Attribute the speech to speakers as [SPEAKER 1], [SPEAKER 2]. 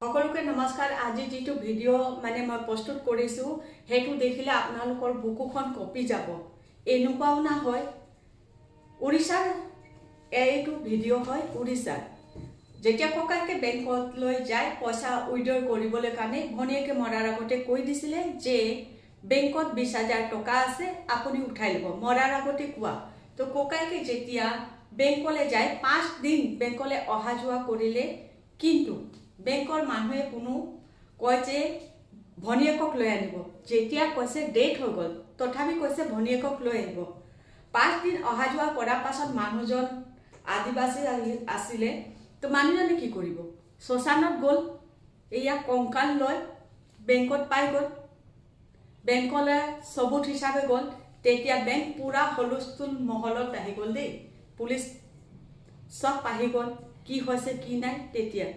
[SPEAKER 1] সকলোকে নমস্কাৰ। আজি যেটো ভিডিও মানে মই প্ৰস্তুত কৰিছো হেতু দেখিলে আপোনালোকৰ বুকুখন কপি যাব। এনেকুৱাও না হয় উৰিষ্যাৰ এইটো ভিডিও হয় উৰিষ্যাৰ যেতিয়া ককাইকে বেংকত লৈ যায় পইচা উইথড্ৰ কৰিবলৈ কাৰণে ভনিয়েকে মৰাৰ আগতে কৈ দিছিলে যে বেংকত 20,000 টকা আছে আপুনি উঠাই লব মৰাৰ আগতে কোৱা। তো ককাইকে যেতিয়া বেংকলে যায় 5 দিন বেংকলে অহা যোৱা কৰিলে কিন্তু বেংকৰ মানুহে কোনো কয় যে ভনিয়েকক লৈ আনিব। যেতিয়া কৈছে ডেট হৈ গ'ল তথাপি কৈছে ভনিয়েকক লৈ আহিব। 5 দিন অহা যোৱা কৰাৰ পাছত মানুহজন আদিবাসী আছিলে। তো মানুহজনে কি কৰিব শ্মশানত গ'ল এয়া কংকাল লৈ বেংকত পাই গ'ল। বেংকলে সবুত হিচাপে গ'ল। তেতিয়া বেংক পুৰা হলস্থুল মহলত আহি গ'ল দেই। পুলিচ সব আহি গ'ল কি হৈছে কি নাই। তেতিয়া